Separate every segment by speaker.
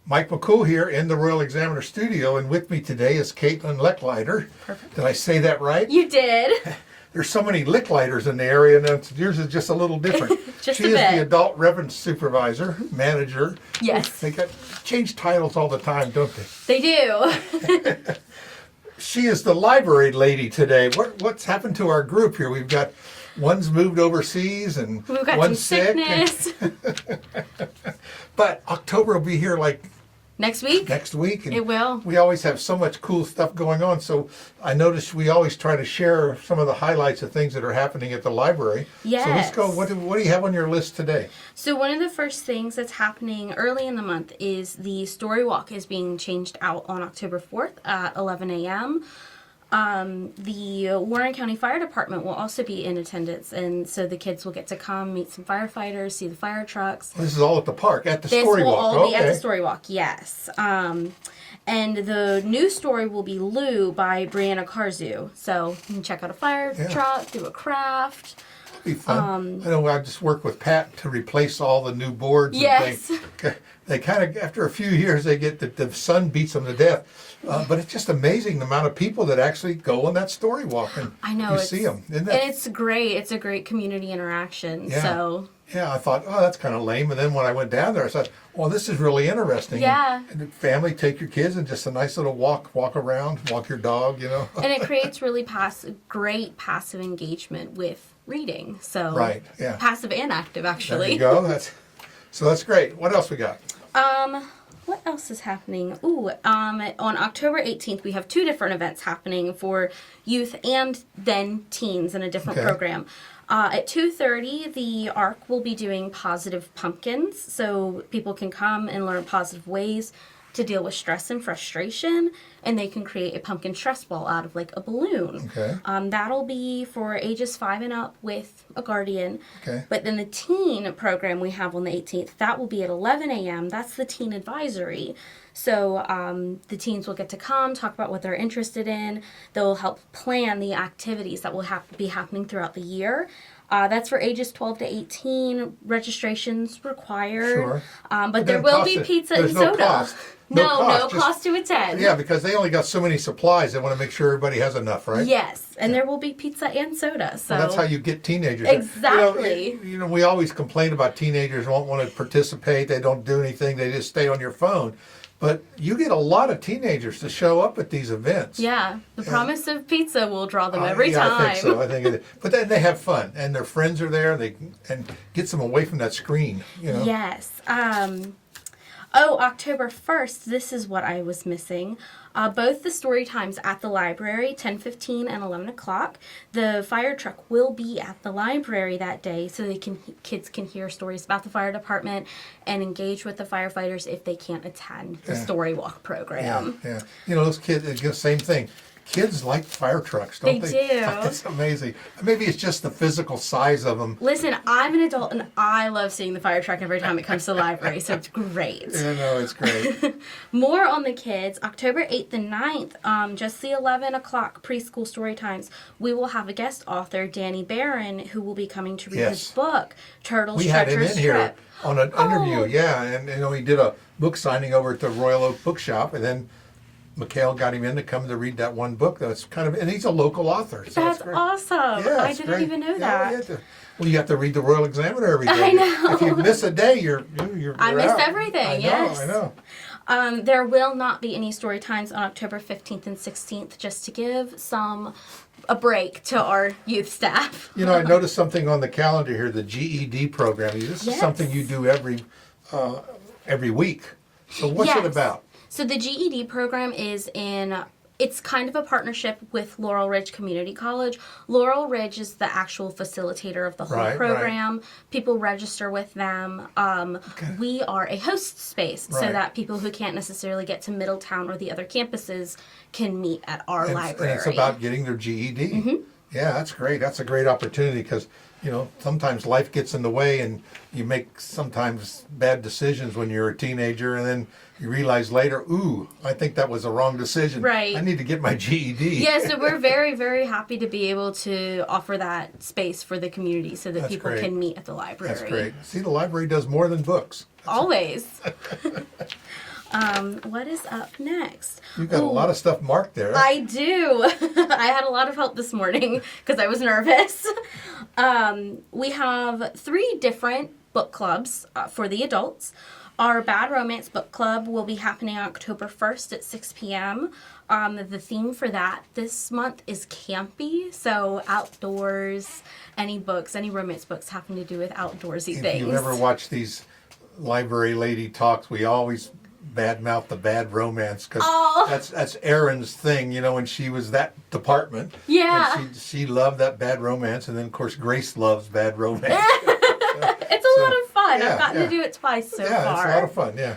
Speaker 1: Mike McCool here in the Royal Examiner studio, and with me today is Kaitlyn Leckliter.
Speaker 2: Perfect.
Speaker 1: Did I say that right?
Speaker 2: You did.
Speaker 1: There's so many Licklighters in the area, and yours is just a little different.
Speaker 2: Just
Speaker 1: she
Speaker 2: a
Speaker 1: is
Speaker 2: bit.
Speaker 1: the adult reverend supervisor, manager.
Speaker 2: Yes.
Speaker 1: They change titles all the time, don't they?
Speaker 2: They do.
Speaker 1: She is the library lady today. What's happened to our group here? We've got one's moved overseas and
Speaker 2: We've got some
Speaker 1: one's sick.
Speaker 2: sickness.
Speaker 1: But October will be here like
Speaker 2: Next week?
Speaker 1: next week. And
Speaker 2: It will.
Speaker 1: we always have so much cool stuff going on. So I noticed we always try to share some of the highlights of things that are happening at the library.
Speaker 2: Yes.
Speaker 1: So let's go. What do you have on your list today?
Speaker 2: So one of the first things that's happening early in the month is the story walk is being changed out on October 4th at 11 a.m. The Warren County Fire Department will also be in attendance, and so the kids will get to come meet some firefighters, see the fire trucks.
Speaker 1: This is all at the park, at the
Speaker 2: This
Speaker 1: story
Speaker 2: will
Speaker 1: walk.
Speaker 2: all be at the story walk, yes. And the news story will be Lou by Brianna Carzoo. So you can check out a fire truck, do a craft.
Speaker 1: Be fun. I know I just worked with Pat to replace all the new boards.
Speaker 2: Yes.
Speaker 1: And they kind of, after a few years, they get the sun beats them to death. But it's just amazing the amount of people that actually go on that story walk, and
Speaker 2: I know,
Speaker 1: you see them. Isn't that?
Speaker 2: And it's great. It's a great community interaction.
Speaker 1: Yeah.
Speaker 2: So
Speaker 1: Yeah, I thought, oh, that's kind of lame. And then when I went down there, I thought, well, this is really interesting.
Speaker 2: Yeah.
Speaker 1: And the family, take your kids and just a nice little walk around, walk your dog, you know.
Speaker 2: and it creates really great passive engagement with reading. So
Speaker 1: Right, yeah.
Speaker 2: passive and active
Speaker 1: There
Speaker 2: actually.
Speaker 1: you go. So that's great. What else we got?
Speaker 2: What else is happening? On October 18th, we have two different events happening for youth and then teens in a different
Speaker 1: Okay.
Speaker 2: program. At 2:30, the ARC will be doing positive pumpkins, so people can come and learn positive ways to deal with stress and frustration, and they can create a pumpkin stress ball out of like a balloon.
Speaker 1: Okay.
Speaker 2: That'll be for ages 5 and up with a guardian.
Speaker 1: Okay.
Speaker 2: But then the teen program we have on the 18th, that will be at 11 a.m. That's the teen advisory. So the teens will get to come, talk about what they're interested in. They'll help plan the activities that will be happening throughout the year. That's for ages 12 to 18. Registration's required.
Speaker 1: Sure.
Speaker 2: But there will be pizza and
Speaker 1: there's
Speaker 2: soda.
Speaker 1: No cost.
Speaker 2: No
Speaker 1: just-
Speaker 2: cost to attend.
Speaker 1: Yeah, because they only got so many supplies. They want to make sure everybody has enough, right?
Speaker 2: Yes, and there will be pizza and soda. So
Speaker 1: Well, that's how you get teenagers.
Speaker 2: Exactly.
Speaker 1: You know, we always complain about teenagers won't want to participate. They don't do anything. They just stay on your phone. But you get a lot of teenagers to show up at these events.
Speaker 2: Yeah, the promise of pizza will draw them every
Speaker 1: yeah,
Speaker 2: time.
Speaker 1: I think so. I think it is. But then they have fun, and their friends are there. And gets them away from that screen. You know.
Speaker 2: Yes. October 1st, this is what I was missing. Both the story times at the library, 10:15 and 11 o'clock. The fire truck will be at the library that day so kids can hear stories about the fire department and engage with the firefighters if they can't attend the story walk program.
Speaker 1: Yeah. You know, those kids, it's the same thing. Kids like fire trucks, don't they?
Speaker 2: They do.
Speaker 1: It's amazing. Maybe it's just the physical size of them.
Speaker 2: Listen, I'm an adult and I love seeing the fire truck every time it comes to the library, so it's great.
Speaker 1: Yeah, no, it's great.
Speaker 2: More on the kids, October 8th and 9th, just the 11 o'clock preschool story times. We will have a guest author, Danny Barron, who will be coming to read his book, Turtles,
Speaker 1: We had him
Speaker 2: Treacherous
Speaker 1: in here
Speaker 2: Trip.
Speaker 1: on an interview, yeah, and you know, he did a book signing over at the Royal Oak Bookshop, and then Mikhail got him in to come to read that one book. That's kind of, and he's a local author. So
Speaker 2: That's
Speaker 1: great.
Speaker 2: awesome.
Speaker 1: Yeah,
Speaker 2: I
Speaker 1: it's
Speaker 2: didn't
Speaker 1: great.
Speaker 2: even know
Speaker 1: Yeah,
Speaker 2: that.
Speaker 1: well, you have to read the Royal Examiner every day.
Speaker 2: I know.
Speaker 1: If you miss a day, you're
Speaker 2: I missed
Speaker 1: out.
Speaker 2: everything, yes.
Speaker 1: I know.
Speaker 2: There will not be any story times on October 15th and 16th, just to give a break to our youth staff.
Speaker 1: You know, I noticed something on the calendar here, the GED program. This is something you do every week. So what's it about?
Speaker 2: So the GED program it's kind of a partnership with Laurel Ridge Community College. Laurel Ridge is the actual facilitator of the whole program. People register with them. We are a host space so that people who can't necessarily get to Middletown or the other campuses can meet at our library.
Speaker 1: And it's about getting their GED. Mm-hmm. Yeah, that's great. That's a great opportunity because, you know, sometimes life gets in the way and you make sometimes bad decisions when you're a teenager, and then you realize later, ooh, I think that was a wrong decision.
Speaker 2: Right.
Speaker 1: I need to get my GED.
Speaker 2: Yeah, so we're very, very happy to be able to offer that space for the community so that people can meet at the library.
Speaker 1: That's great. See, the library does more than books.
Speaker 2: Always. What is up next?
Speaker 1: You've got a lot of stuff marked there.
Speaker 2: I do. I had a lot of help this morning because I was nervous. We have 3 different book clubs for the adults. Our Bad Romance book club will be happening October 1st at 6 p.m. The theme for that this month is campy, so outdoors, any romance books having to do with outdoorsy things.
Speaker 1: If you ever watch these library lady talks, we always badmouth the Bad Romance because that's Erin's thing, when she was that department.
Speaker 2: Yeah.
Speaker 1: And she loved that Bad Romance, and then of course Grace loves Bad Romance.
Speaker 2: It's a lot of fun. I've gotten to do it twice so far.
Speaker 1: Yeah, it's a lot of fun, yeah.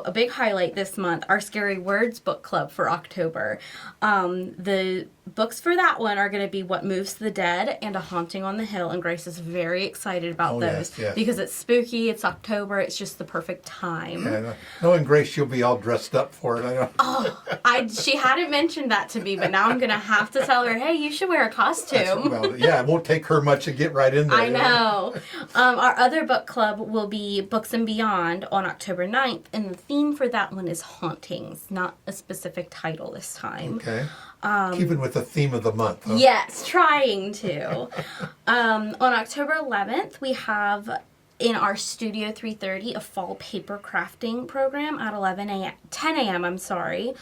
Speaker 2: A big highlight this month, our Scary Words book club for October. The books for that one are going to be What Moves the Dead and A Haunting on the Hill, and Grace is very excited about those because it's spooky, it's October, it's just the perfect time.
Speaker 1: Yeah, knowing Grace, she'll be all dressed up for it. I know.
Speaker 2: She hadn't mentioned that to me, but now I'm going to have to tell her, hey, you should wear a costume.
Speaker 1: It won't take her much to get right in there.
Speaker 2: I know. Our other book club will be Books and Beyond on October 9th, and the theme for that one is hauntings, not a specific title this time.
Speaker 1: Okay. Keeping with the theme of the month. Huh?
Speaker 2: Yes, trying to. On October 11th, we have in our Studio 330 a fall paper crafting program at 10 a.m. I'm sorry.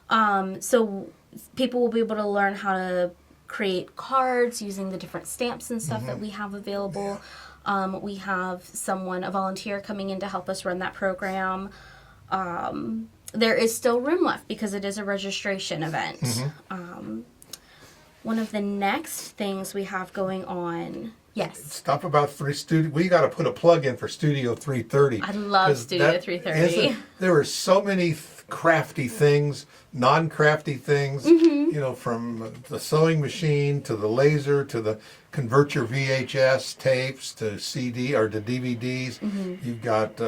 Speaker 2: So people will be able to learn how to create cards using the different stamps and stuff that we have available. We have a volunteer coming in to help us run that program. There is still room left because it is a registration event. One of the next things we have going on,
Speaker 1: Stuff about we got to put a plug in for Studio 330.
Speaker 2: I love Studio 330.
Speaker 1: There are so many crafty things, non-crafty things, from the sewing machine to the laser to the convert your VHS tapes to CD or to DVDs. You've got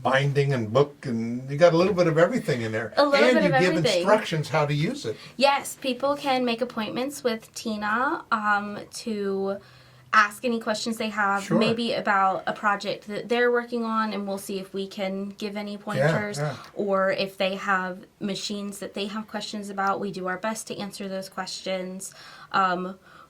Speaker 1: binding and book, and you got a little bit of everything in there.
Speaker 2: And you
Speaker 1: give instructions how to use it.
Speaker 2: Yes, people can make appointments with Tina to ask any questions they have, maybe about a project that they're working on, and we'll see if we can give any pointers, or if they have machines that they have questions about. We do our best to answer those questions.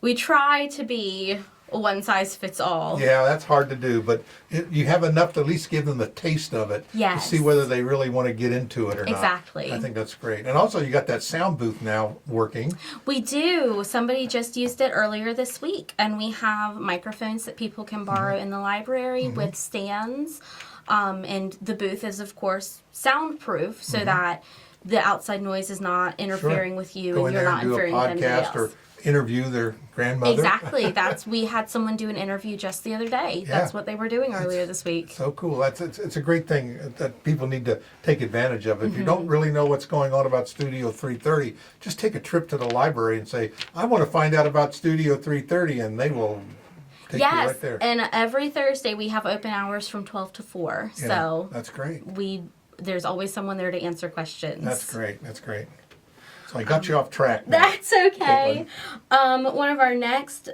Speaker 2: We try to be one size fits all.
Speaker 1: Yeah, that's hard to do, but you have enough to at least give them the taste of it to see whether they really want to get into it or not.
Speaker 2: Exactly.
Speaker 1: I think that's great. And also you got that sound booth now working.
Speaker 2: We do. Somebody just used it earlier this week, and we have microphones that people can borrow in the library with stands. And the booth is, of course, soundproof so that the outside noise is not interfering with you and you're not interfering with anybody else.
Speaker 1: Or interview their grandmother.
Speaker 2: Exactly. We had someone do an interview just the other day. That's what they were doing earlier this week.
Speaker 1: So cool. It's a great thing that people need to take advantage of. If you don't really know what's going on about Studio 330, just take a trip to the library and say, I want to find out about Studio 330, and they will take you right there.
Speaker 2: And every Thursday we have open hours from 12 to 4.
Speaker 1: Yeah,
Speaker 2: so
Speaker 1: that's great.
Speaker 2: There's always someone there to answer questions.
Speaker 1: That's great. So I got you off track now.
Speaker 2: That's okay. One of our next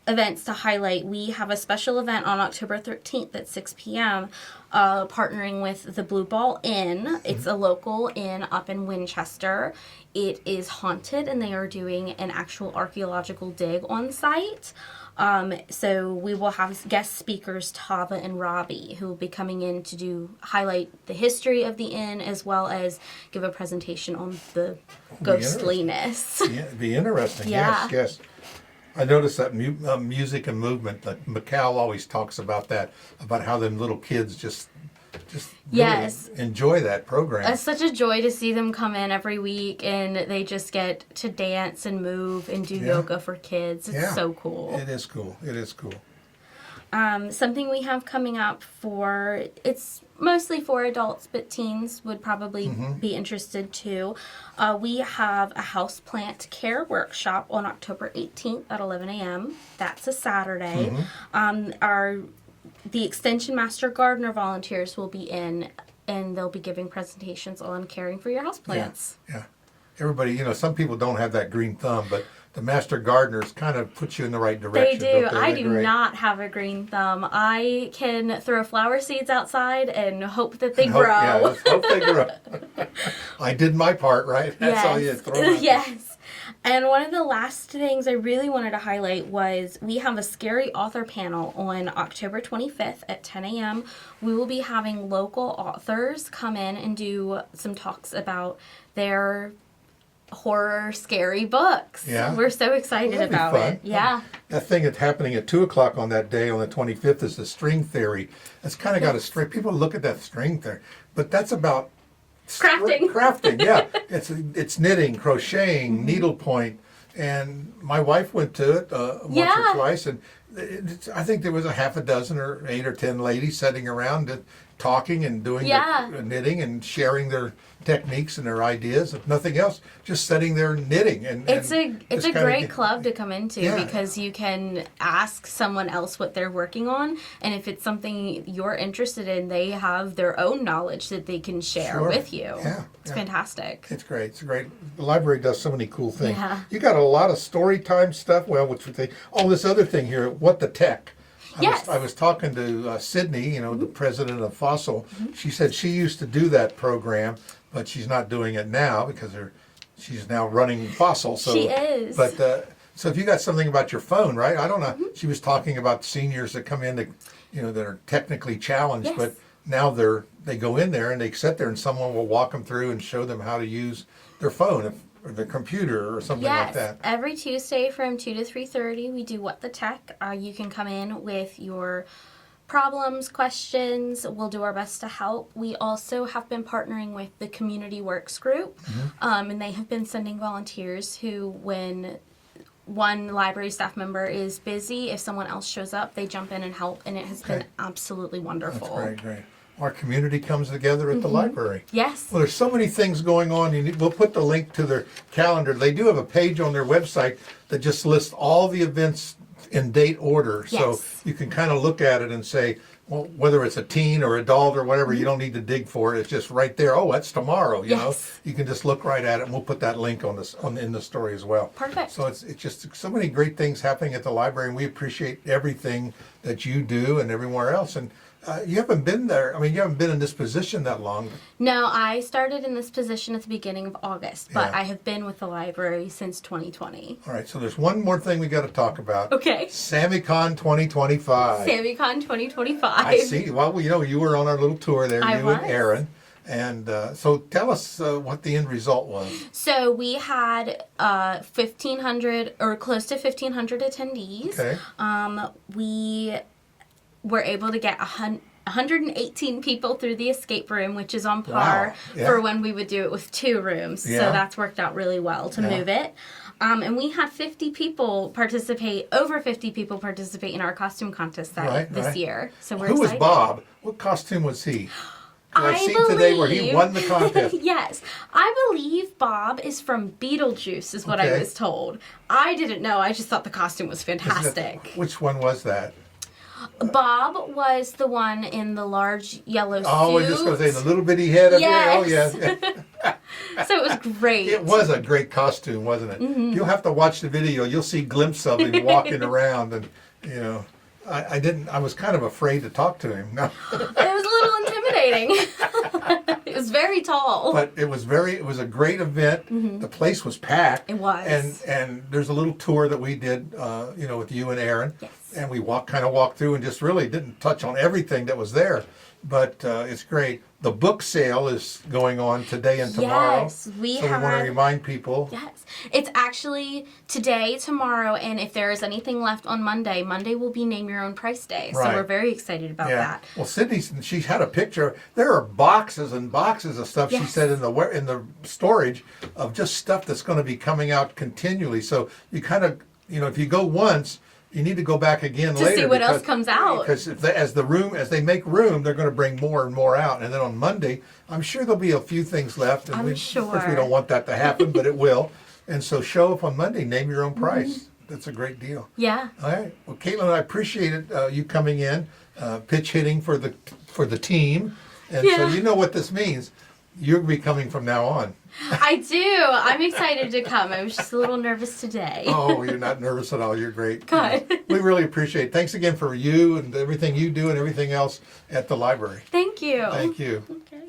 Speaker 2: events to highlight, we have a special event on October 13th at 6 p.m. Partnering with the Blue Ball Inn. It's a local inn up in Winchester. It is haunted, and they are doing an actual archaeological dig on site. So we will have guest speakers Tava and Robbie, who will be coming in to highlight the history of the inn as well as give a presentation on the ghostliness.
Speaker 1: It'd be interesting.
Speaker 2: Yeah.
Speaker 1: Yes. I noticed that music and movement. That McCall always talks about that, about how them little kids just really enjoy that program.
Speaker 2: It's such a joy to see them come in every week and they just get to dance and move and do yoga for kids. It's so cool.
Speaker 1: It is cool.
Speaker 2: Something we have coming up it's mostly for adults, but teens would probably be interested too. We have a houseplant care workshop on October 18th at 11 a.m. That's a Saturday. The Extension Master Gardener volunteers will be in, and they'll be giving presentations on caring for your houseplants.
Speaker 1: Yeah. Everybody, some people don't have that green thumb, but the master gardeners kind of put you in the right
Speaker 2: They
Speaker 1: direction.
Speaker 2: do.
Speaker 1: Don't they?
Speaker 2: I
Speaker 1: They're
Speaker 2: do
Speaker 1: great.
Speaker 2: not have a green thumb. I can throw flower seeds outside and hope that they
Speaker 1: And hope- Yeah,
Speaker 2: grow.
Speaker 1: let's hope they grow. I did my part, right? That's all you throw. Them out.
Speaker 2: Yes. And one of the last things I really wanted to highlight was we have a scary author panel on October 25th at 10 a.m. We will be having local authors come in and do some talks about their horror, scary books.
Speaker 1: Yeah.
Speaker 2: We're so excited
Speaker 1: That'd be
Speaker 2: about
Speaker 1: fun.
Speaker 2: it. Yeah.
Speaker 1: That thing that's happening at 2 o'clock on that day, on the 25th, is the string theory. It's kind of got a string. People look at that string theory, but that's about
Speaker 2: Crafting.
Speaker 1: Crafting, yeah. It's knitting, crocheting, needlepoint, and my wife went to it once
Speaker 2: Yeah.
Speaker 1: or twice, and I think there was a half a dozen or 8 or 10 ladies sitting around and talking and doing
Speaker 2: Yeah.
Speaker 1: the knitting and sharing their techniques and their ideas. If nothing else, just sitting there knitting. And
Speaker 2: It's
Speaker 1: and
Speaker 2: a
Speaker 1: just kinda
Speaker 2: great
Speaker 1: get-
Speaker 2: club to come into
Speaker 1: Yeah.
Speaker 2: because you can ask someone else what they're working on, and if it's something you're interested in, they have their own knowledge that they can share
Speaker 1: Sure.
Speaker 2: with you.
Speaker 1: Yeah,
Speaker 2: It's
Speaker 1: yeah.
Speaker 2: fantastic.
Speaker 1: It's great. It's great. The library does so many cool things.
Speaker 2: Yeah.
Speaker 1: You got a lot of story time stuff. Well, which we think. Oh, this other thing here. What the tech?
Speaker 2: Yes.
Speaker 1: I was talking to Sydney, the president of Fossil. She said she used to do that program, but she's not doing it now because she's now running Fossil. So,
Speaker 2: She is.
Speaker 1: But so if you got something about your phone, right? I don't know. She was talking about seniors that come in that that are technically challenged,
Speaker 2: Yes.
Speaker 1: but now they go in there and they sit there and someone will walk them through and show them how to use their phone or their computer or something like
Speaker 2: Yes,
Speaker 1: that.
Speaker 2: every Tuesday from 2 to 3:30, we do What the Tech. You can come in with your problems, questions. We'll do our best to help. We also have been partnering with the Community Works Group, and they have been sending volunteers who, when one library staff member is busy, if someone else shows up, they jump in and help, and it has been
Speaker 1: Okay.
Speaker 2: absolutely wonderful.
Speaker 1: That's great, great. Our community comes together at the library.
Speaker 2: Yes.
Speaker 1: Well, there's so many things going on. We'll put the link to their calendar. They do have a page on their website that just lists all the events in date order. So
Speaker 2: Yes.
Speaker 1: you can kind of look at it and say, well, whether it's a teen or adult or whatever, you don't need to dig for it. It's just right there. Oh, that's tomorrow. You know,
Speaker 2: Yes.
Speaker 1: you can just look right at it, and we'll put that link in the story as well.
Speaker 2: Perfect.
Speaker 1: So it's just so many great things happening at the library, and we appreciate everything that you do and everywhere else. And you haven't been there. I mean, you haven't been in this position that long.
Speaker 2: No, I started in this position at the beginning of August, but
Speaker 1: Yeah.
Speaker 2: I have been with the library since 2020.
Speaker 1: All right. So there's one more thing we got to talk about.
Speaker 2: Okay.
Speaker 1: SammyCon 2025.
Speaker 2: SammyCon 2025.
Speaker 1: I see. Well, you were on our little tour there,
Speaker 2: I
Speaker 1: you
Speaker 2: was.
Speaker 1: and Aaron. And so tell us what the end result was.
Speaker 2: So we had 1,500 or close to 1,500 attendees.
Speaker 1: Okay.
Speaker 2: We were able to get 118 people through the escape room, which is on par
Speaker 1: Wow. Yeah.
Speaker 2: for when we would do it with 2 rooms.
Speaker 1: Yeah.
Speaker 2: So that's worked out really well to
Speaker 1: Yeah.
Speaker 2: move it. And we had 50 people participate, over 50 people participate in our costume contest this
Speaker 1: Right.
Speaker 2: year. So we're
Speaker 1: Who was
Speaker 2: excited.
Speaker 1: Bob? What costume was he? 'Cause
Speaker 2: I
Speaker 1: I've seen today where he
Speaker 2: believe-
Speaker 1: won the contest.
Speaker 2: Yes. I believe Bob is from Beetlejuice, is what I
Speaker 1: Okay.
Speaker 2: was told. I didn't know. I just thought the costume was fantastic.
Speaker 1: Which one was that?
Speaker 2: Bob was the one in the large yellow suit.
Speaker 1: Oh, we're just going to say the little bitty head up
Speaker 2: Yes.
Speaker 1: here. Oh, yeah.
Speaker 2: So it was great.
Speaker 1: It was a great costume, wasn't it?
Speaker 2: Mm-hmm.
Speaker 1: You'll have to watch the video. You'll see glimpses of him walking around, and I was kind of afraid to talk to him. No.
Speaker 2: It was a little intimidating. It was very tall.
Speaker 1: But it was a great event. The place was packed.
Speaker 2: It was.
Speaker 1: And there's a little tour that we did, with you and Aaron.
Speaker 2: Yes.
Speaker 1: And we walked through and just really didn't touch on everything that was there. But it's great. The book sale is going on today and tomorrow.
Speaker 2: Yes,
Speaker 1: so we want to
Speaker 2: had-
Speaker 1: remind people.
Speaker 2: Yes. It's actually today, tomorrow, and if there is anything left on Monday, Monday will be Name Your Own Price Day. So
Speaker 1: Right.
Speaker 2: we're very excited about
Speaker 1: Yeah.
Speaker 2: that.
Speaker 1: Well, she had a picture. There are boxes and boxes of stuff. She
Speaker 2: Yes.
Speaker 1: said in the storage of just stuff that's going to be coming out continually. So you kind of if you go once, you need to go back again
Speaker 2: To
Speaker 1: later
Speaker 2: see what else comes out.
Speaker 1: Because as they make room, they're going to bring more and more out. And then on Monday, I'm sure there'll be a few things left. And
Speaker 2: I'm
Speaker 1: Of course, we
Speaker 2: sure.
Speaker 1: don't want that to happen, but it will. And so show up on Monday. Name your own price. That's a great deal.
Speaker 2: Yeah.
Speaker 1: All right. Well, Kaitlyn, I appreciated you coming in, pitch hitting for the team, and so
Speaker 2: Yeah.
Speaker 1: you know what this means. you'll be coming from now on.
Speaker 2: I do. I'm excited to come. I was just a little nervous today.
Speaker 1: Oh, you're not nervous at all. You're great.
Speaker 2: Good.
Speaker 1: We really appreciate it. Thanks again for you and everything you do and everything else at the library.
Speaker 2: Thank you.
Speaker 1: Thank you.
Speaker 2: Okay.